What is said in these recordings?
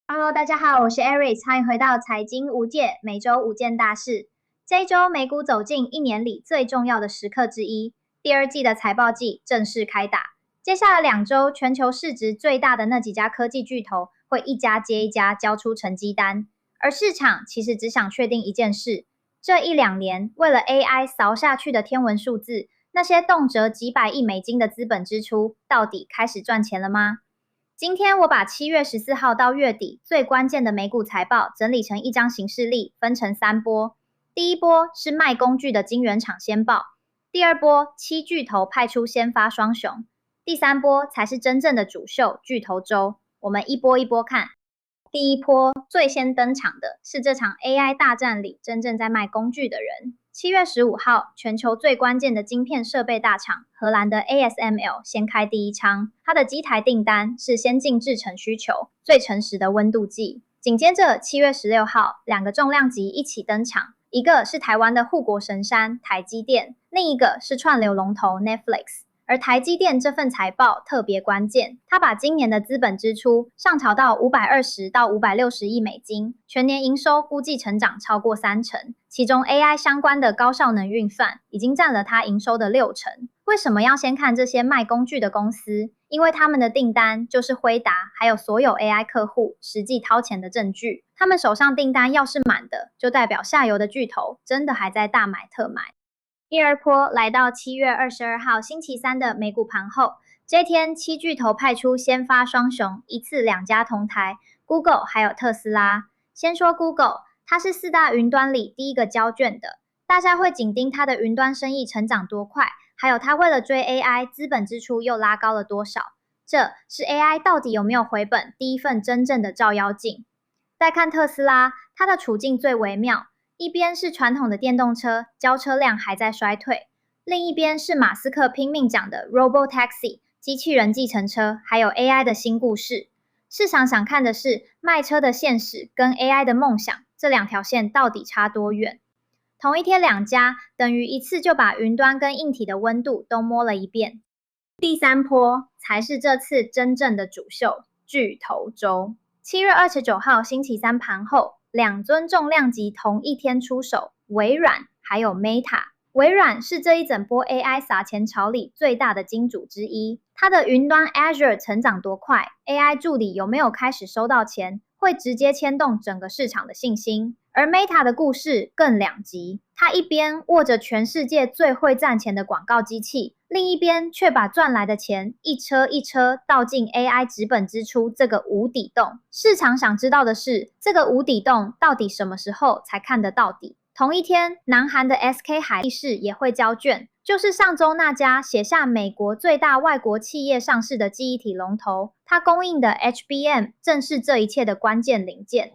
Hello，大家好，我是 Aries，欢迎回到财经无界，每周五件大事。这一周美股走进一年里最重要的时刻之一，第二季的财报季正式开打。接下来2周，全球市值最大的那几家科技巨头会一家接一家交出成绩单，而市场其实只想确定一件事：这一两年为了 AI 扫下去的天文数字，那些动辄几百亿美金的资本支出，到底开始赚钱了吗？今天我把7月14号到月底最关键的美股财报整理成一张行事历，分成3波。第一波是卖工具的晶圆厂先报，第二波七巨头派出先发双雄，第三波才是真正的主秀巨头周。我们一波一波看。第一波最先登场的是这场 AI 大战里真正在卖工具的人。7月15号，全球最关键的晶片设备大厂荷兰的 ASML 先开第一枪，它的机台订单是先进制程需求，最诚实的温度计。紧接着7月16号，两个重量级一起登场，一个是台湾的护国神山台积电，另一个是串流龙头 Netflix。而台积电这份财报特别关键，它把今年的资本支出上调到520到560亿美金，全年营收估计成长超过30%，其中 AI 相关的高效能运算已经占了它营收的60%。为什么要先看这些卖工具的公司？因为他们的订单就是辉达还有所有 AI 客户实际掏钱的证据，他们手上订单要是满的，就代表下游的巨头真的还在大买特买。第二波来到7月22号星期三的美股盘后，这天七巨头派出先发双雄，一次2家同台 ，Google 还有特斯拉。先说 Google， 它是4大云端里第一个交卷的，大家会紧盯它的云端生意成长多快，还有它为了追 AI 资本支出又拉高了多少。这是 AI 到底有没有回本第一份真正的照妖镜。再看特斯拉，它的处境最微妙。一边是传统的电动车，交车量还在衰退；另一边是马斯克拼命讲的 Robotaxi 机器人计程车，还有 AI 的新故事。市场想看的是卖车的现实跟 AI 的梦想，这2条线到底差多远？同一天2家，等于一次就把云端跟硬体的温度都摸了一遍。第三波才是这次真正的主秀，巨头周。7月29号星期三盘后，2尊重量级同一天出手，微软还有 Meta。微软是这一整波 AI 撒钱潮里最大的金主之一，它的云端 Azure 成长多快 ，AI 助理有没有开始收到钱，会直接牵动整个市场的信心。而 Meta 的故事更两极，它一边握着全世界最会赚钱的广告机器，另一边却把赚来的钱一车一车倒进 AI 资本支出这个无底洞。市场想知道的是，这个无底洞到底什么时候才看得到底？同一天，南韩的 SK 海力士也会交卷，就是上周那家写下美国最大外国企业上市的记忆体龙头，它供应的 HBM 正是这一切的关键零件。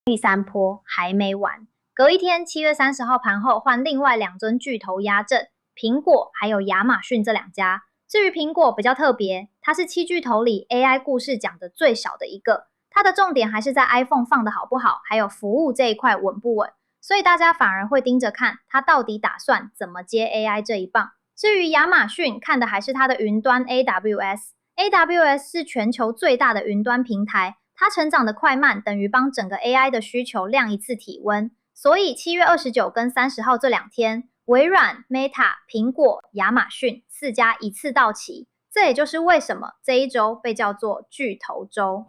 第三波还没完，隔一天7月30号盘后换另外2尊巨头压阵，苹果还有亚马逊这2家。至于苹果比较特别，它是7巨头里 AI 故事讲的最少的一个，它的重点还是在 iPhone 放的好不好，还有服务这一块稳不稳，所以大家反而会盯着看它到底打算怎么接 AI 这一棒。至于亚马逊，看的还是它的云端 AWS。AWS 是全球最大的云端平台，它成长的快慢等于帮整个 AI 的需求亮一次体温，所以7月29跟30号这2天，微软、Meta、苹果、亚马逊4家一次到齐，这也就是为什么这一周被叫做巨头周。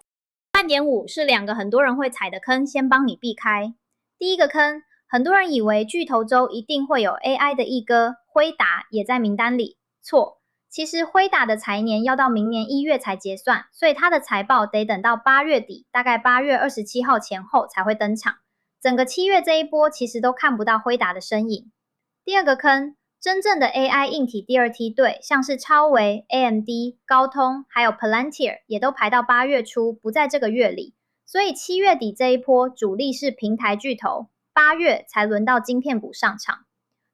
半点5是2个很多人会踩的坑，先帮你避开。第一个坑，很多人以为巨头周一定会有 AI 的一哥辉达也在名单里，错。其实辉达的财年要到明年1月才结算，所以它的财报得等到8月底，大概8月27号前后才会登场。整个7月这一波其实都看不到辉达的身影。第二个坑，真正的 AI 硬体第二梯队，像是超微、AMD、高通还有 Palantir 也都排到8月初，不在这个月里。所以7月底这一波主力是平台巨头，8月才轮到晶片股上场。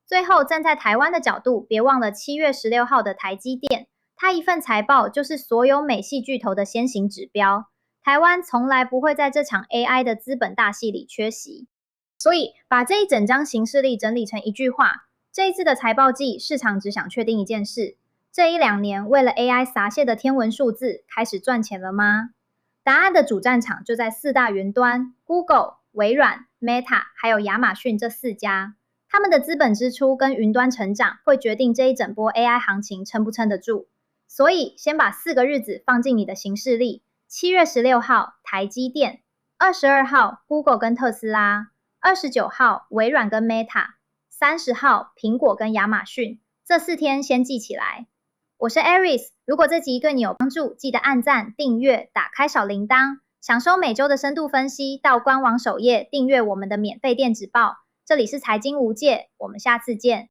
最后，站在台湾的角度，别忘了7月16号的台积电，它一份财报就是所有美系巨头的先行指标。台湾从来不会在这场 AI 的资本大戏里缺席。所以，把这一整张行事历整理成一句话：这一次的财报季，市场只想确定一件事：这1-2年为了 AI 撒蟹的天文数字开始赚钱了吗？答案的主战场就在4大云端 ：Google、微软、Meta 还有亚马逊这4家。他们的资本支出跟云端成长会决定这一整波 AI 行情撑不撑得住。所以先把4个日子放进你的行事历：7月16号台积电，22号 Google 跟特斯拉，29号微软跟 Meta，30号苹果跟亚马逊。这4天先记起来。我是 Aris， 如果这集对你有帮助，记得按赞、订阅、打开小铃铛，享受每周的深度分析。到官网首页订阅我们的免费电子报。这里是财经无界，我们下次见。